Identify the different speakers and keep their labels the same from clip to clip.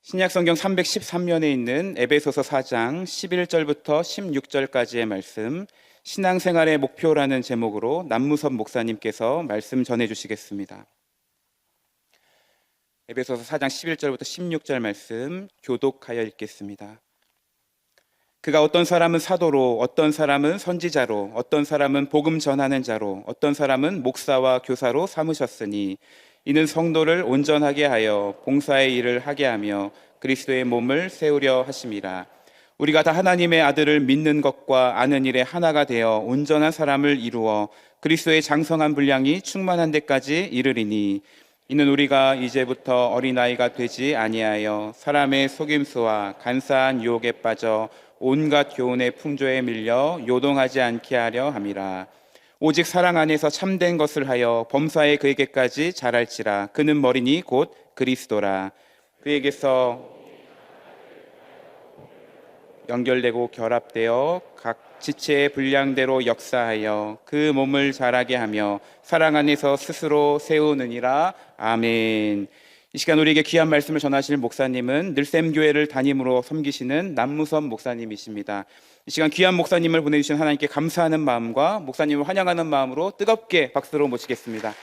Speaker 1: 신약성경 313면에 있는 에베소서 4장 11절부터 16절까지의 말씀, 신앙생활의 목표라는 제목으로 남무섭 목사님께서 말씀 전해주시겠습니다. 에베소서 4장 11절부터 16절 말씀 교독하여 읽겠습니다. 그가 어떤 사람은 사도로, 어떤 사람은 선지자로, 어떤 사람은 복음 전하는 자로, 어떤 사람은 목사와 교사로 삼으셨으니 이는 성도를 온전하게 하여 봉사의 일을 하게 하며 그리스도의 몸을 세우려 하심이라. 우리가 다 하나님의 아들을 믿는 것과 아는 일에 하나가 되어 온전한 사람을 이루어 그리스도의 장성한 분량이 충만한 데까지 이르리니 이는 우리가 이제부터 어린아이가 되지 아니하여 사람의 속임수와 간사한 유혹에 빠져 온갖 교훈의 풍조에 밀려 요동하지 않게 하려 함이라. 오직 사랑 안에서 참된 것을 하여 범사에 그에게까지 자랄지라. 그는 머리니 곧 그리스도라. 그에게서 연결되고 결합되어 각 지체의 분량대로 역사하여 그 몸을 자라게 하며 사랑 안에서 스스로 세우느니라. 아멘. 이 시간 우리에게 귀한 말씀을 전하실 목사님은 늘샘교회를 담임으로 섬기시는 남무섭 목사님이십니다. 이 시간 귀한 목사님을 보내주신 하나님께 감사하는 마음과 목사님을 환영하는 마음으로 뜨겁게 박수로 모시겠습니다.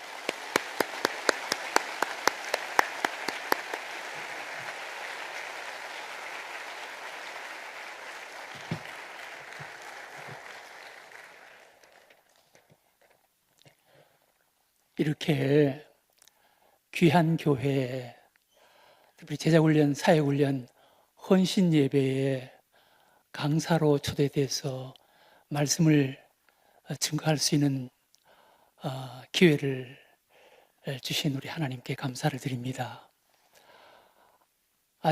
Speaker 2: 이렇게 귀한 교회에, 특히 제자훈련, 사역훈련, 헌신예배에 강사로 초대돼서 말씀을 증거할 수 있는 기회를 주신 우리 하나님께 감사를 드립니다.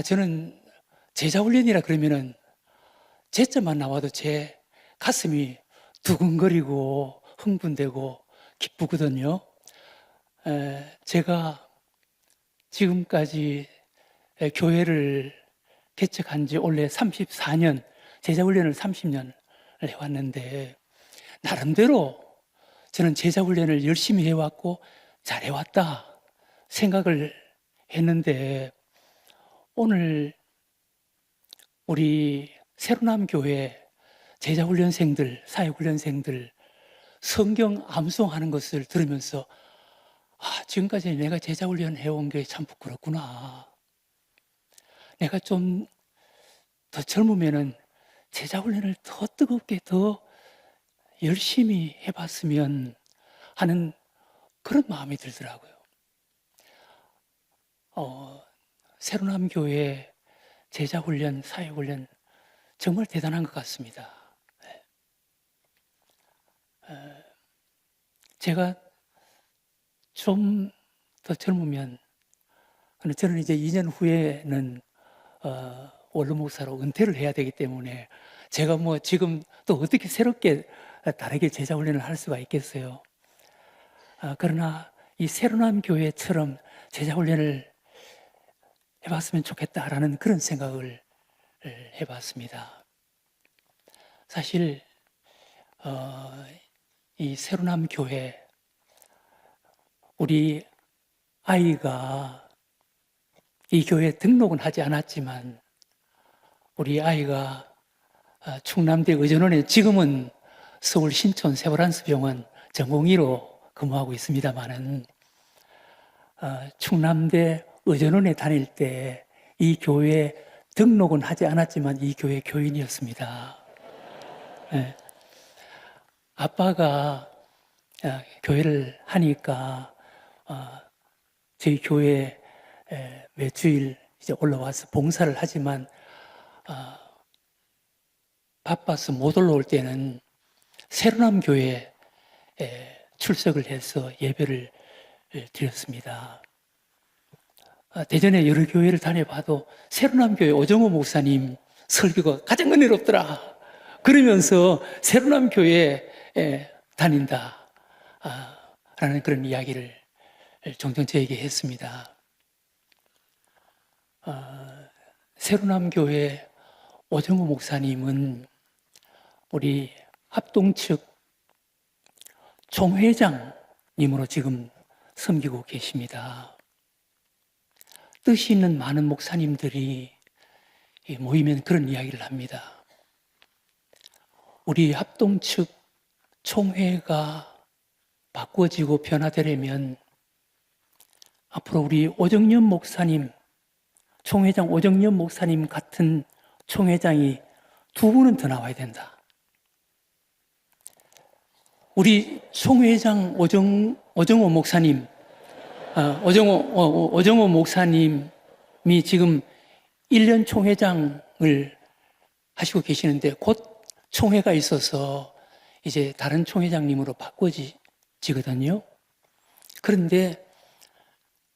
Speaker 2: 저는 제자훈련이라 그러면은 제자만 나와도 제 가슴이 두근거리고 흥분되고 기쁘거든요. 제가 지금까지 교회를 개척한 지 올해 34년, 제자훈련을 30년을 해왔는데 나름대로 저는 제자훈련을 열심히 해왔고 잘해왔다 생각을 했는데 오늘 우리 새로남 교회 제자훈련생들, 사역훈련생들 성경 암송하는 것을 들으면서 지금까지 내가 제자훈련 해온 게 참 부끄럽구나. 내가 좀 더 젊으면은 제자훈련을 더 뜨겁게 더 열심히 해봤으면 하는 그런 마음이 들더라고요. 새로남 교회 제자훈련, 사역훈련 정말 대단한 것 같습니다. 제가 좀 더 젊으면, 저는 이제 2년 후에는 원로 목사로 은퇴를 해야 되기 때문에 제가 지금 또 어떻게 새롭게 다르게 제자훈련을 할 수가 있겠어요. 그러나 이 새로남 교회처럼 제자훈련을 해봤으면 좋겠다라는 그런 생각을 해봤습니다. 사실 이 새로남 교회, 우리 아이가 이 교회에 등록은 하지 않았지만 우리 아이가 충남대 의전원에 지금은 서울 신촌 세브란스병원 전공의로 근무하고 있습니다만은 충남대 의전원에 다닐 때 이 교회에 등록은 하지 않았지만 이 교회 교인이었습니다. 네. 아빠가 교회를 하니까 저희 교회에 매주일 이제 올라와서 봉사를 하지만 바빠서 못 올라올 때는 새로남 교회에 출석을 해서 예배를 드렸습니다. 대전에 여러 교회를 다녀봐도 새로남 교회 오정호 목사님 설교가 가장 은혜롭더라 그러면서 새로남 교회에 다닌다 라는 그런 이야기를 종종 저에게 했습니다. 새로남 교회 오정호 목사님은 우리 합동 측 총회장님으로 지금 섬기고 계십니다. 뜻이 있는 많은 목사님들이 모이면 그런 이야기를 합니다. 우리 합동 측 총회가 바꿔지고 변화되려면 앞으로 우리 오정연 목사님, 총회장 오정연 목사님 같은 총회장이 2분은 더 나와야 된다. 우리 총회장 오정호 목사님, 오정호 목사님이 지금 1년 총회장을 하시고 계시는데 곧 총회가 있어서 이제 다른 총회장님으로 바꿔지거든요. 그런데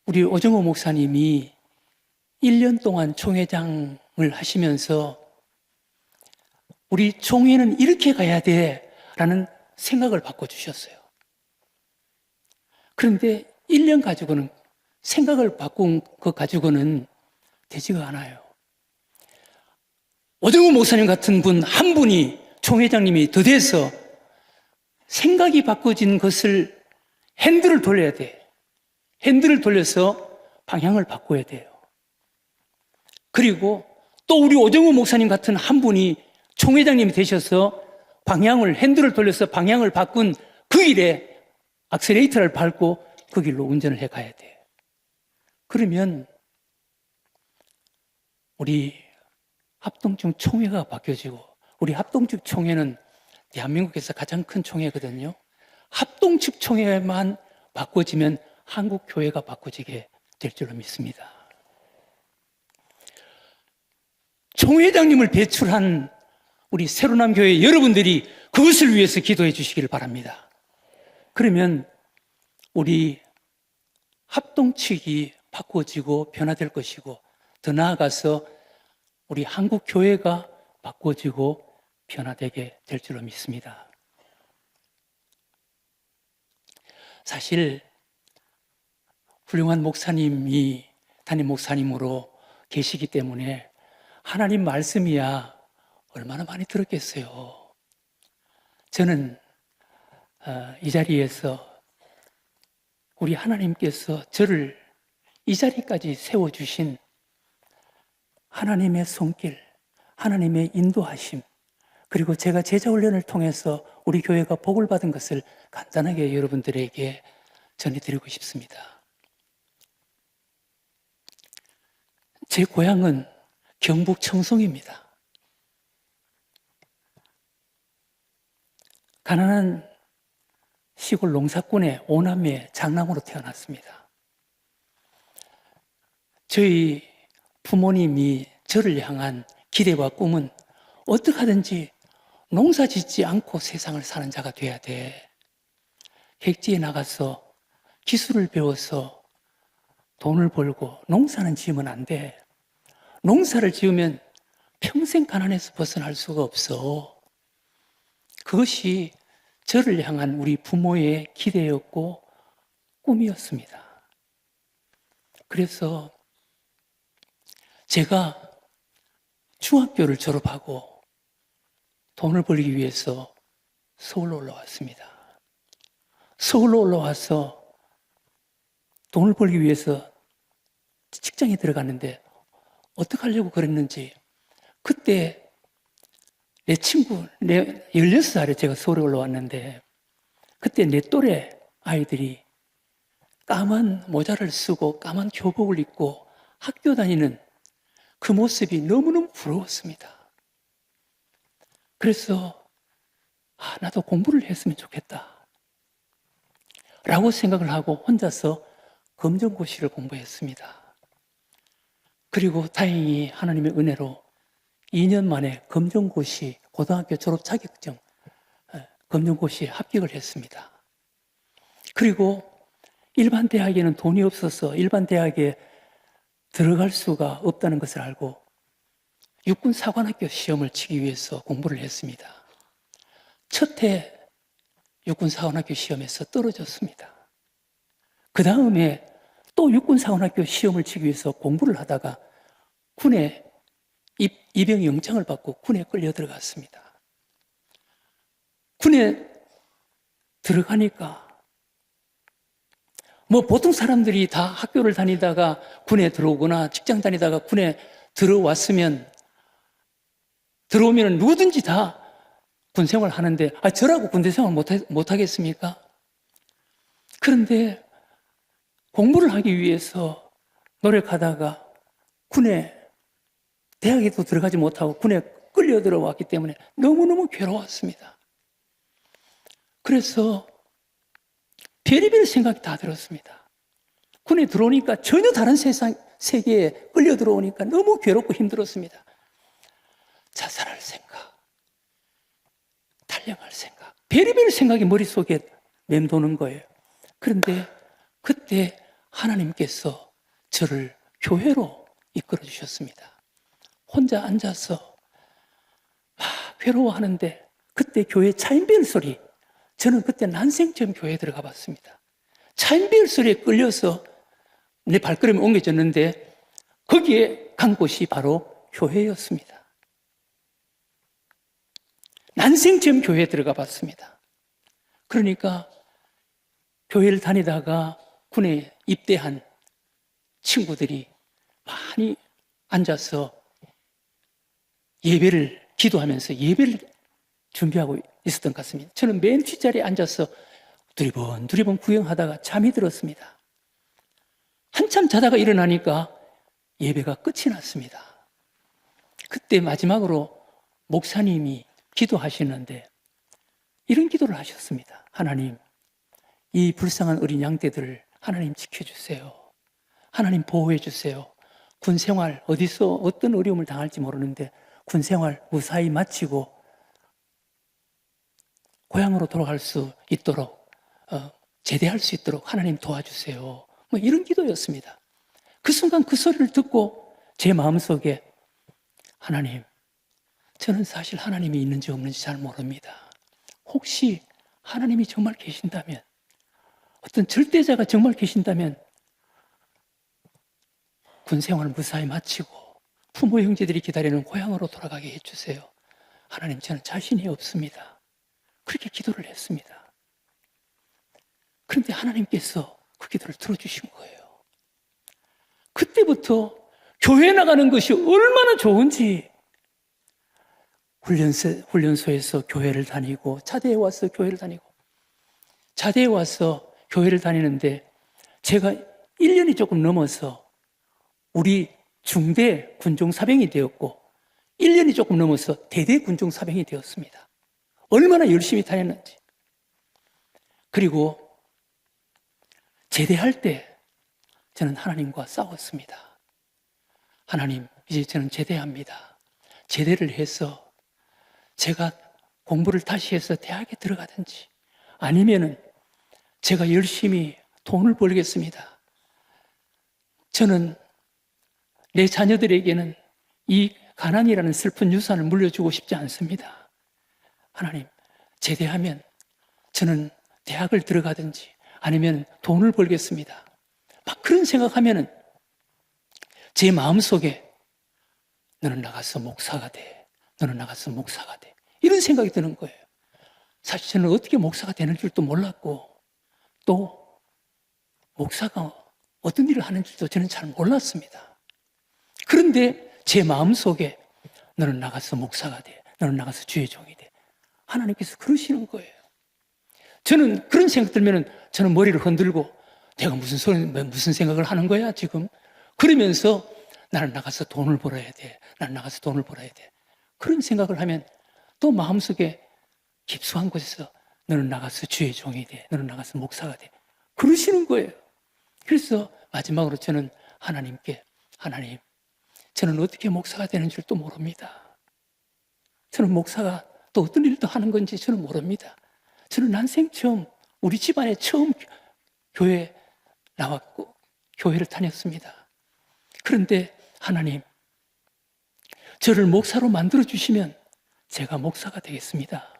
Speaker 2: 우리 오정호 목사님이 1년 동안 총회장을 하시면서 우리 총회는 이렇게 가야 돼 라는 생각을 바꿔주셨어요. 그런데 1년 가지고는 생각을 바꾼 것 가지고는 되지가 않아요. 오정호 목사님 같은 분 한 분이 총회장님이 더 돼서 생각이 바꿔진 것을 핸들을 돌려야 돼. 핸들을 돌려서 방향을 바꿔야 돼요. 그리고 또 우리 오정호 목사님 같은 한 분이 총회장님이 되셔서 핸들을 돌려서 방향을 바꾼 그 길에 악셀레이터를 밟고 그 길로 운전을 해 가야 돼요. 그러면 우리 합동측 총회가 바뀌어지고, 우리 합동측 총회는 대한민국에서 가장 큰 총회거든요. 합동측 총회만 바꿔지면 한국 교회가 바꿔지게 될 줄로 믿습니다. 총회장님을 배출한 우리 새로남 교회 여러분들이 그것을 위해서 기도해 주시기를 바랍니다. 그러면 우리 합동측이 바꿔지고 변화될 것이고, 더 나아가서 우리 한국 교회가 바꿔지고 변화되게 될 줄로 믿습니다. 사실 훌륭한 목사님이 담임 목사님으로 계시기 때문에 하나님 말씀이야 얼마나 많이 들었겠어요. 저는 이 자리에서 우리 하나님께서 저를 이 자리까지 세워주신 하나님의 손길, 하나님의 인도하심, 그리고 제가 제자훈련을 통해서 우리 교회가 복을 받은 것을 간단하게 여러분들에게 전해드리고 싶습니다. 제 고향은 경북 청송입니다. 가난한 시골 농사꾼의 5남매 장남으로 태어났습니다. 저희 부모님이 저를 향한 기대와 꿈은 어떻게 하든지 농사 짓지 않고 세상을 사는 자가 돼야 돼. 객지에 나가서 기술을 배워서 돈을 벌고 농사는 지으면 안 돼. 농사를 지으면 평생 가난에서 벗어날 수가 없어. 그것이 저를 향한 우리 부모의 기대였고 꿈이었습니다. 그래서 제가 중학교를 졸업하고 돈을 벌기 위해서 서울로 올라왔습니다. 서울로 올라와서 돈을 벌기 위해서 직장에 들어갔는데 어떻게 하려고 그랬는지, 그때 내 친구, 16살에 제가 서울에 올라왔는데 그때 내 또래 아이들이 까만 모자를 쓰고 까만 교복을 입고 학교 다니는 그 모습이 너무너무 부러웠습니다. 그래서 나도 공부를 했으면 좋겠다 라고 생각을 하고 혼자서 검정고시를 공부했습니다. 그리고 다행히 하나님의 은혜로 2년 만에 검정고시, 고등학교 졸업 자격증 검정고시에 합격을 했습니다. 그리고 일반 대학에는 돈이 없어서 일반 대학에 들어갈 수가 없다는 것을 알고 육군사관학교 시험을 치기 위해서 공부를 했습니다. 첫 해 육군사관학교 시험에서 떨어졌습니다. 그 다음에 또 육군사관학교 시험을 치기 위해서 공부를 하다가 군에 입영 영장을 받고 군에 끌려 들어갔습니다. 군에 들어가니까 뭐 보통 사람들이 다 학교를 다니다가 군에 들어오거나 직장 다니다가 군에 들어오면 누구든지 다 군 생활 하는데, 저라고 군대 생활 못 하겠습니까? 그런데 공부를 하기 위해서 노력하다가 대학에도 들어가지 못하고 군에 끌려 들어왔기 때문에 너무너무 괴로웠습니다. 그래서 별의별 생각이 다 들었습니다. 군에 들어오니까 전혀 다른 세계에 끌려 들어오니까 너무 괴롭고 힘들었습니다. 자살할 생각, 탈영할 생각, 별의별 생각이 머릿속에 맴도는 거예요. 그런데 그때 하나님께서 저를 교회로 이끌어 주셨습니다. 혼자 앉아서 괴로워하는데 그때 교회 차인별 소리, 저는 그때 난생 처음 교회에 들어가 봤습니다. 차인별 소리에 끌려서 내 발걸음이 옮겨졌는데 거기에 간 곳이 바로 교회였습니다. 난생 처음 교회에 들어가 봤습니다. 그러니까 교회를 다니다가 군에 입대한 친구들이 많이 앉아서 예배를 기도하면서 예배를 준비하고 있었던 것 같습니다. 저는 맨 뒷자리에 앉아서 두리번 구경하다가 잠이 들었습니다. 한참 자다가 일어나니까 예배가 끝이 났습니다. 그때 마지막으로 목사님이 기도하시는데 이런 기도를 하셨습니다. 하나님, 이 불쌍한 어린 양떼들을 하나님 지켜주세요. 하나님 보호해 주세요. 군 생활 어디서 어떤 어려움을 당할지 모르는데 군 생활 무사히 마치고 고향으로 돌아갈 수 있도록 제대할 수 있도록 하나님 도와주세요. 뭐 이런 기도였습니다. 그 순간 그 소리를 듣고 제 마음속에 하나님, 저는 사실 하나님이 있는지 없는지 잘 모릅니다. 혹시 하나님이 정말 계신다면, 어떤 절대자가 정말 계신다면 군 생활을 무사히 마치고 부모 형제들이 기다리는 고향으로 돌아가게 해주세요. 하나님, 저는 자신이 없습니다. 그렇게 기도를 했습니다. 그런데 하나님께서 그 기도를 들어주신 거예요. 그때부터 교회 나가는 것이 얼마나 좋은지, 훈련소에서 교회를 다니고 자대에 와서 교회를 다니고, 자대에 와서 교회를 다니는데 제가 1년이 조금 넘어서 우리 중대 군종사병이 되었고 1년이 조금 넘어서 대대 군종사병이 되었습니다. 얼마나 열심히 다녔는지. 그리고 제대할 때 저는 하나님과 싸웠습니다. 하나님, 이제 저는 제대합니다. 제대를 해서 제가 공부를 다시 해서 대학에 들어가든지 아니면은 제가 열심히 돈을 벌겠습니다. 저는 내 자녀들에게는 이 가난이라는 슬픈 유산을 물려주고 싶지 않습니다. 하나님, 제대하면 저는 대학을 들어가든지 아니면 돈을 벌겠습니다. 막 그런 생각하면은 제 마음속에 너는 나가서 목사가 돼. 너는 나가서 목사가 돼. 이런 생각이 드는 거예요. 사실 저는 어떻게 목사가 되는 줄도 몰랐고 또 목사가 어떤 일을 하는 줄도 저는 잘 몰랐습니다. 그런데 제 마음속에 너는 나가서 목사가 돼. 너는 나가서 주의 종이 돼. 하나님께서 그러시는 거예요. 저는 그런 생각 들면은 저는 머리를 흔들고 내가 무슨 생각을 하는 거야 지금? 그러면서 나는 나가서 돈을 벌어야 돼. 나는 나가서 돈을 벌어야 돼. 그런 생각을 하면 또 마음속에 깊숙한 곳에서 너는 나가서 주의 종이 돼. 너는 나가서 목사가 돼. 그러시는 거예요. 그래서 마지막으로 저는 하나님께, 하나님, 저는 어떻게 목사가 되는 줄도 모릅니다. 저는 목사가 또 어떤 일도 하는 건지 저는 모릅니다. 저는 난생 처음, 우리 집안에 처음 교회 나왔고 교회를 다녔습니다. 그런데 하나님, 저를 목사로 만들어 주시면 제가 목사가 되겠습니다.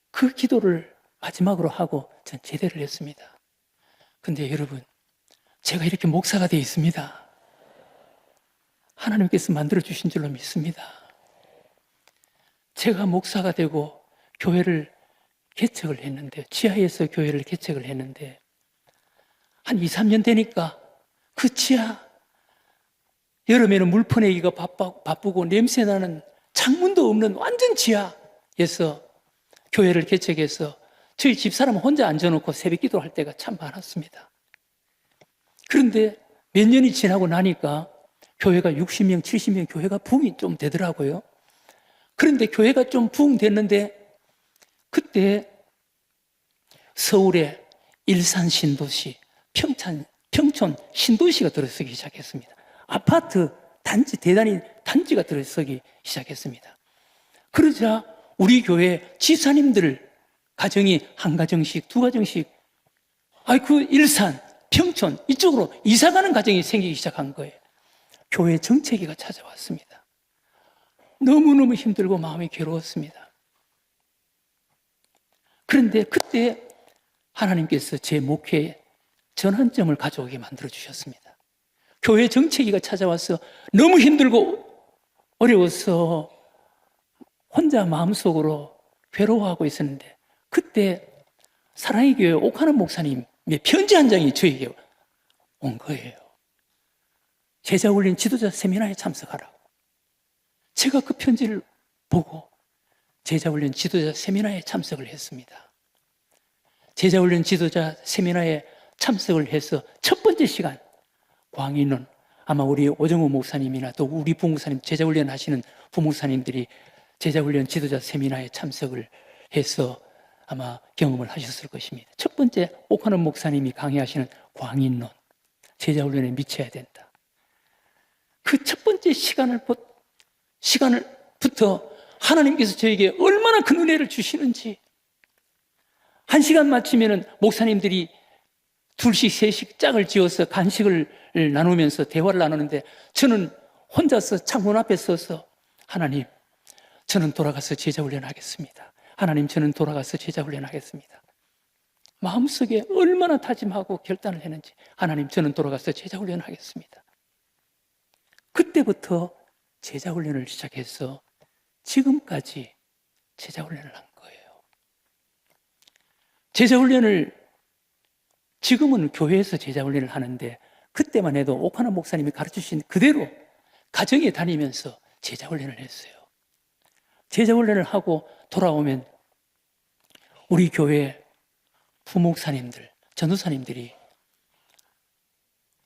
Speaker 2: 그 기도를 마지막으로 하고 전 제대를 했습니다. 근데 여러분, 제가 이렇게 목사가 되어 있습니다. 하나님께서 만들어 주신 줄로 믿습니다. 제가 목사가 되고 교회를 개척을 했는데, 지하에서 교회를 개척을 했는데 한 2, 3년 되니까 그 지하, 여름에는 물 퍼내기가 바쁘고 냄새나는 창문도 없는 완전 지하에서 교회를 개척해서 저희 집사람 혼자 앉아놓고 새벽 기도할 때가 참 많았습니다. 그런데 몇 년이 지나고 나니까 교회가 60명, 70명 교회가 부흥이 좀 되더라고요. 그런데 교회가 좀 부흥됐는데 그때 서울에 일산 신도시, 평촌 신도시가 들어서기 시작했습니다. 아파트 단지, 대단히 단지가 들어서기 시작했습니다. 그러자 우리 교회 지사님들 가정이 한 가정씩, 두 가정씩, 그 일산, 평촌 이쪽으로 이사가는 가정이 생기기 시작한 거예요. 교회 정체기가 찾아왔습니다. 너무너무 힘들고 마음이 괴로웠습니다. 그런데 그때 하나님께서 제 목회에 전환점을 가져오게 만들어주셨습니다. 교회 정체기가 찾아와서 너무 힘들고 어려워서 혼자 마음속으로 괴로워하고 있었는데 그때 사랑의 교회 옥하는 목사님의 편지 한 장이 저에게 온 거예요. 제자훈련 지도자 세미나에 참석하라고. 제가 그 편지를 보고 제자훈련 지도자 세미나에 참석을 했습니다. 제자훈련 지도자 세미나에 참석을 해서 첫 번째 시간 광인은 아마 우리 오정호 목사님이나 또 우리 부목사님 제자훈련 하시는 부목사님들이 제자훈련 지도자 세미나에 참석을 해서 아마 경험을 하셨을 것입니다. 첫 번째 옥하는 목사님이 강의하시는 광인론, 제자훈련에 미쳐야 된다. 그 첫 번째 시간을부터 하나님께서 저에게 얼마나 큰 은혜를 주시는지, 한 시간 마치면은 목사님들이 둘씩 셋씩 짝을 지어서 간식을 나누면서 대화를 나누는데 저는 혼자서 창문 앞에 서서 하나님, 저는 돌아가서 제자훈련 하겠습니다. 하나님, 저는 돌아가서 제자훈련 하겠습니다. 마음속에 얼마나 다짐하고 결단을 했는지, 하나님, 저는 돌아가서 제자훈련 하겠습니다. 그때부터 제자훈련을 시작해서 지금까지 제자훈련을 한 거예요. 제자훈련을 지금은 교회에서 제자훈련을 하는데 그때만 해도 옥하나 목사님이 가르치신 그대로 가정에 다니면서 제자훈련을 했어요. 제자훈련을 하고 돌아오면 우리 교회 부목사님들, 전도사님들이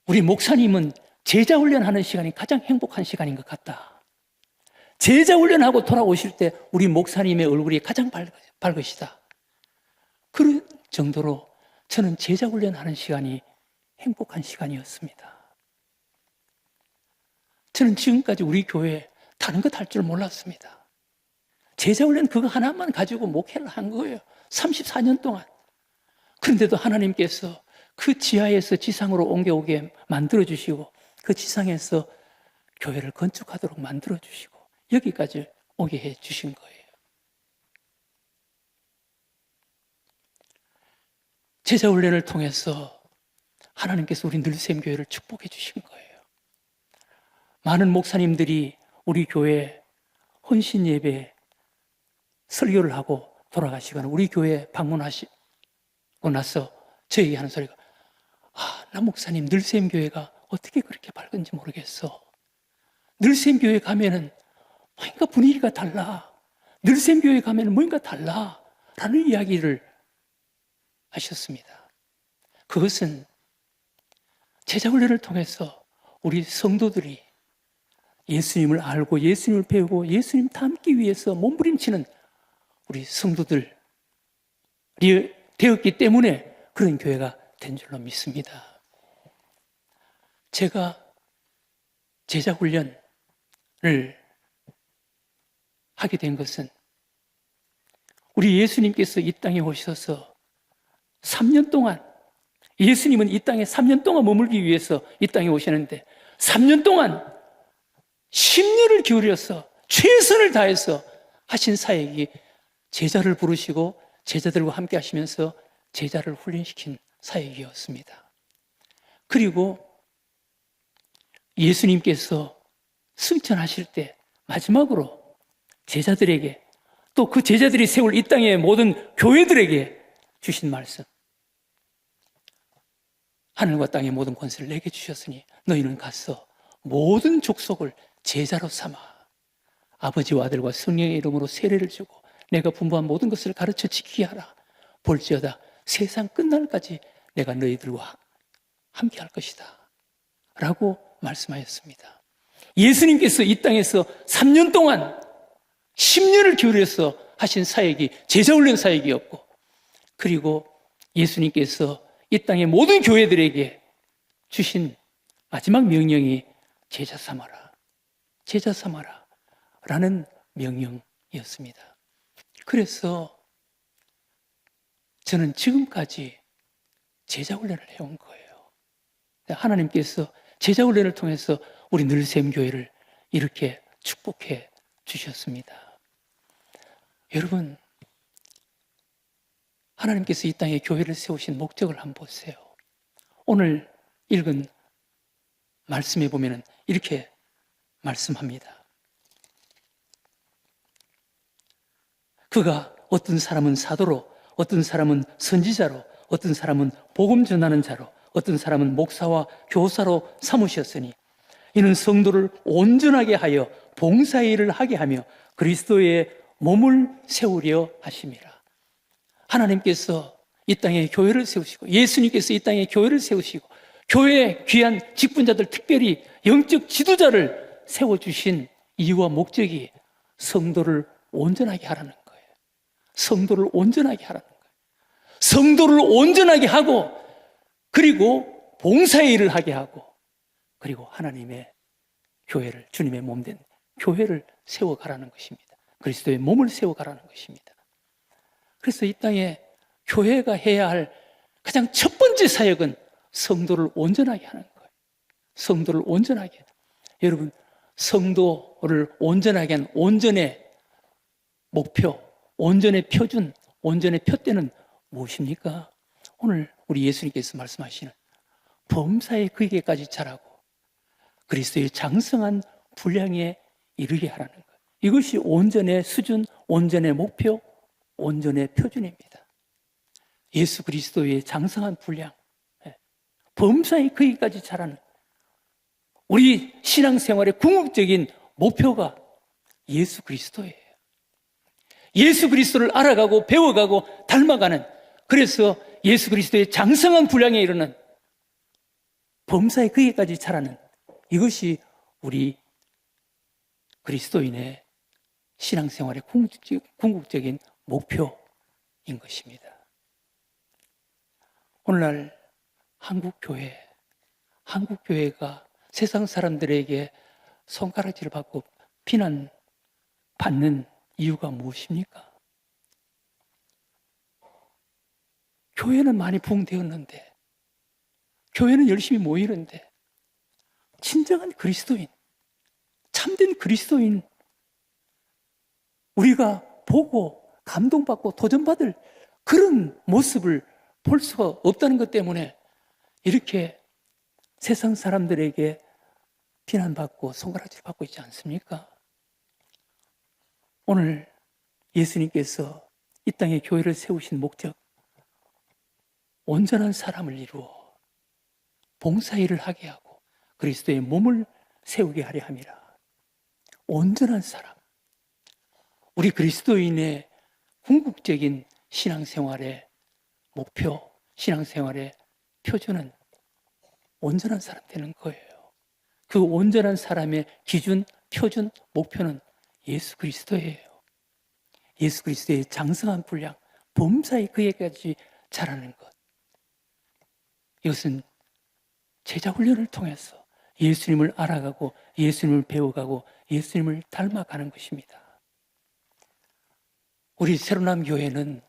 Speaker 2: 우리 목사님은 제자훈련하는 시간이 가장 행복한 시간인 것 같다. 제자훈련하고 돌아오실 때 우리 목사님의 얼굴이 가장 밝으시다. 그런 정도로 저는 제자훈련하는 시간이 행복한 시간이었습니다. 저는 지금까지 우리 교회에 다른 것 할 줄 몰랐습니다. 제자훈련 그거 하나만 가지고 목회를 한 거예요. 34년 동안. 그런데도 하나님께서 그 지하에서 지상으로 옮겨오게 만들어주시고 그 지상에서 교회를 건축하도록 만들어주시고 여기까지 오게 해주신 거예요. 제자훈련을 통해서 하나님께서 우리 늘샘교회를 축복해 주신 거예요. 많은 목사님들이 우리 교회 헌신 예배 설교를 하고 돌아가시거나 우리 교회 방문하시고 나서 저에게 하는 소리가 나 목사님 늘샘교회가 어떻게 그렇게 밝은지 모르겠어. 늘샘교회 가면은 뭔가 분위기가 달라. 늘샘교회 가면은 뭔가 달라. 라는 이야기를 하셨습니다. 그것은 제자훈련을 통해서 우리 성도들이 예수님을 알고 예수님을 배우고 예수님 닮기 위해서 몸부림치는 우리 성도들이 되었기 때문에 그런 교회가 된 줄로 믿습니다. 제가 제자훈련을 하게 된 것은 우리 예수님께서 이 땅에 오셔서 3년 동안, 예수님은 이 땅에 3년 동안 머물기 위해서 이 땅에 오셨는데 3년 동안 심려를 기울여서 최선을 다해서 하신 사역이 제자를 부르시고 제자들과 함께 하시면서 제자를 훈련시킨 사역이었습니다. 그리고 예수님께서 승천하실 때 마지막으로 제자들에게 또 그 제자들이 세울 이 땅의 모든 교회들에게 주신 말씀, 하늘과 땅의 모든 권세를 내게 주셨으니 너희는 가서 모든 족속을 제자로 삼아 아버지와 아들과 성령의 이름으로 세례를 주고 내가 분부한 모든 것을 가르쳐 지키게 하라. 볼지어다 세상 끝날까지 내가 너희들과 함께 할 것이다 라고 말씀하였습니다. 예수님께서 이 땅에서 3년 동안 10년을 기울여서 하신 사역이 제자훈련 사역이었고, 그리고 예수님께서 이 땅의 모든 교회들에게 주신 마지막 명령이 제자 삼아라, 제자 삼아라 라는 명령이었습니다. 그래서 저는 지금까지 제자훈련을 해온 거예요. 하나님께서 제자훈련을 통해서 우리 늘샘교회를 이렇게 축복해 주셨습니다. 여러분, 하나님께서 이 땅에 교회를 세우신 목적을 한번 보세요. 오늘 읽은 말씀에 보면 이렇게 말씀합니다. 그가 어떤 사람은 사도로, 어떤 사람은 선지자로, 어떤 사람은 복음 전하는 자로, 어떤 사람은 목사와 교사로 삼으셨으니 이는 성도를 온전하게 하여 봉사의 일을 하게 하며 그리스도의 몸을 세우려 하심이라. 하나님께서 이 땅에 교회를 세우시고 예수님께서 이 땅에 교회를 세우시고 교회에 귀한 직분자들, 특별히 영적 지도자를 세워주신 이유와 목적이 성도를 온전하게 하라는 거예요. 성도를 온전하게 하라는 거예요. 성도를 온전하게 하고, 그리고 봉사의 일을 하게 하고, 그리고 하나님의 교회를, 주님의 몸된 교회를 세워가라는 것입니다. 그리스도의 몸을 세워가라는 것입니다. 그래서 이 땅에 교회가 해야 할 가장 첫 번째 사역은 성도를 온전하게 하는 거예요. 성도를 온전하게. 여러분, 성도를 온전하게 한 온전의 목표, 온전의 표준, 온전의 표대는 무엇입니까? 오늘 우리 예수님께서 말씀하시는 범사에 그에게까지 자라고 그리스도의 장성한 분량에 이르게 하라는 거예요. 이것이 온전의 수준, 온전의 목표, 온전의 표준입니다. 예수 그리스도의 장성한 분량, 범사에 그에게까지 자라는, 우리 신앙생활의 궁극적인 목표가 예수 그리스도예요. 예수 그리스도를 알아가고 배워가고 닮아가는, 그래서 예수 그리스도의 장성한 분량에 이르는 범사에 그에게까지 자라는, 이것이 우리 그리스도인의 신앙생활의 궁극적인 목표인 것입니다. 오늘날 한국교회가 세상 사람들에게 손가락질을 받고 비난받는 이유가 무엇입니까? 교회는 많이 부흥되었는데, 교회는 열심히 모이는데, 진정한 그리스도인, 참된 그리스도인, 우리가 보고 감동받고 도전받을 그런 모습을 볼 수가 없다는 것 때문에 이렇게 세상 사람들에게 비난받고 손가락질 받고 있지 않습니까? 오늘 예수님께서 이 땅에 교회를 세우신 목적, 온전한 사람을 이루어 봉사일을 하게 하고 그리스도의 몸을 세우게 하려 함이라. 온전한 사람, 우리 그리스도인의 궁극적인 신앙생활의 목표, 신앙생활의 표준은 온전한 사람 되는 거예요. 그 온전한 사람의 기준, 표준, 목표는 예수 그리스도예요. 예수 그리스도의 장성한 분량, 범사에 그에게까지 자라는 것. 이것은 제자훈련을 통해서 예수님을 알아가고 예수님을 배워가고 예수님을 닮아가는 것입니다. 우리 새로남 교회는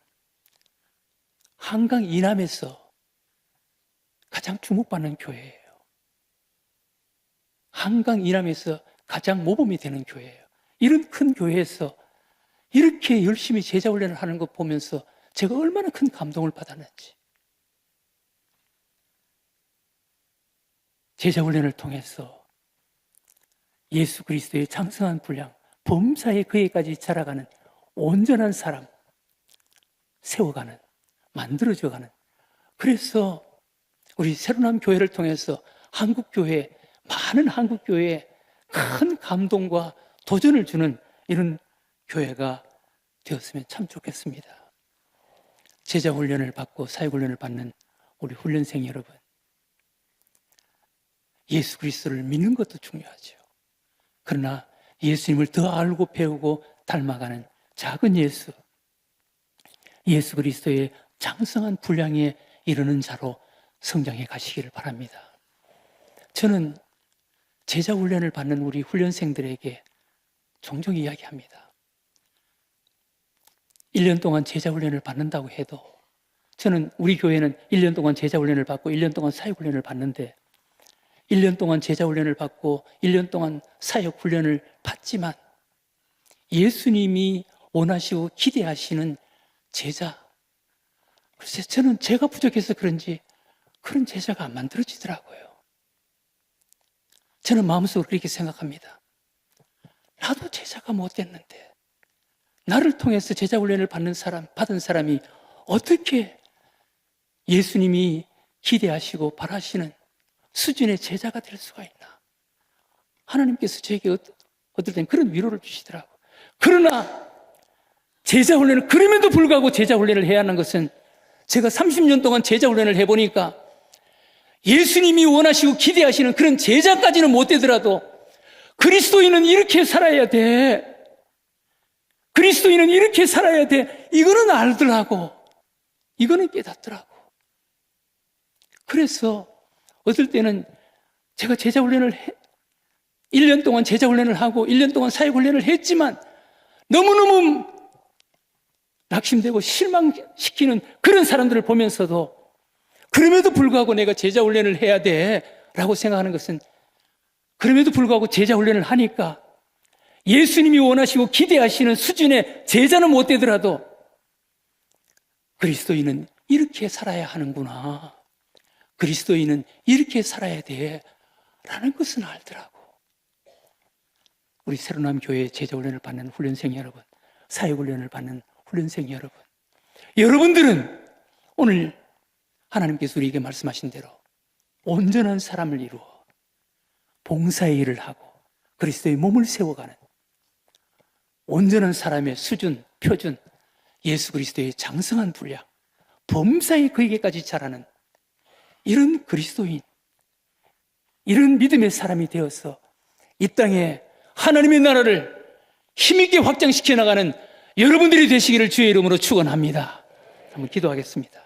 Speaker 2: 한강 이남에서 가장 주목받는 교회예요. 한강 이남에서 가장 모범이 되는 교회예요. 이런 큰 교회에서 이렇게 열심히 제자훈련을 하는 것 보면서 제가 얼마나 큰 감동을 받았는지. 제자훈련을 통해서 예수 그리스도의 장성한 분량, 범사에 그에까지 자라가는 온전한 사람 세워가는, 만들어져가는. 그래서 우리 새로운 교회를 통해서 한국교회, 많은 한국교회에 큰 감동과 도전을 주는 이런 교회가 되었으면 참 좋겠습니다. 제자훈련을 받고 사역훈련을 받는 우리 훈련생 여러분, 예수 그리스도를 믿는 것도 중요하죠. 그러나 예수님을 더 알고 배우고 닮아가는 작은 예수 그리스도의 장성한 분량에 이르는 자로 성장해 가시기를 바랍니다. 저는 제자 훈련을 받는 우리 훈련생들에게 종종 이야기합니다. 1년 동안 제자 훈련을 받는다고 해도, 저는 우리 교회는 1년 동안 제자 훈련을 받고 1년 동안 사역 훈련을 받는데, 1년 동안 제자 훈련을 받고 1년 동안 사역 훈련을 받지만 예수님이 원하시고 기대하시는 제자, 글쎄 저는 제가 부족해서 그런지 그런 제자가 안 만들어지더라고요. 저는 마음속으로 그렇게 생각합니다. 나도 제자가 못 됐는데 나를 통해서 제자 훈련을 받은 사람이 어떻게 예수님이 기대하시고 바라시는 수준의 제자가 될 수가 있나? 하나님께서 저에게 어떨 땐 그런 위로를 주시더라고요. 그러나 제자 훈련을, 그럼에도 불구하고 제자 훈련을 해야 하는 것은, 제가 30년 동안 제자 훈련을 해보니까 예수님이 원하시고 기대하시는 그런 제자까지는 못 되더라도 그리스도인은 이렇게 살아야 돼, 그리스도인은 이렇게 살아야 돼, 이거는 알더라고, 이거는 깨닫더라고. 그래서 어떨 때는 제가 제자 훈련을 1년 동안 제자 훈련을 하고 1년 동안 사역 훈련을 했지만 너무너무 낙심되고 실망시키는 그런 사람들을 보면서도, 그럼에도 불구하고 내가 제자 훈련을 해야 돼 라고 생각하는 것은, 그럼에도 불구하고 제자 훈련을 하니까 예수님이 원하시고 기대하시는 수준의 제자는 못 되더라도 그리스도인은 이렇게 살아야 하는구나, 그리스도인은 이렇게 살아야 돼 라는 것은 알더라고. 우리 새로남 교회 제자 훈련을 받는 훈련생 여러분, 사역 훈련을 받는 훈련생 여러분, 여러분들은 오늘 하나님께서 우리에게 말씀하신 대로 온전한 사람을 이루어 봉사의 일을 하고 그리스도의 몸을 세워가는 온전한 사람의 수준, 표준, 예수 그리스도의 장성한 분량, 범사에 그에게까지 자라는 이런 그리스도인, 이런 믿음의 사람이 되어서 이 땅에 하나님의 나라를 힘있게 확장시켜 나가는 여러분들이 되시기를 주의 이름으로 축원합니다. 한번 기도하겠습니다.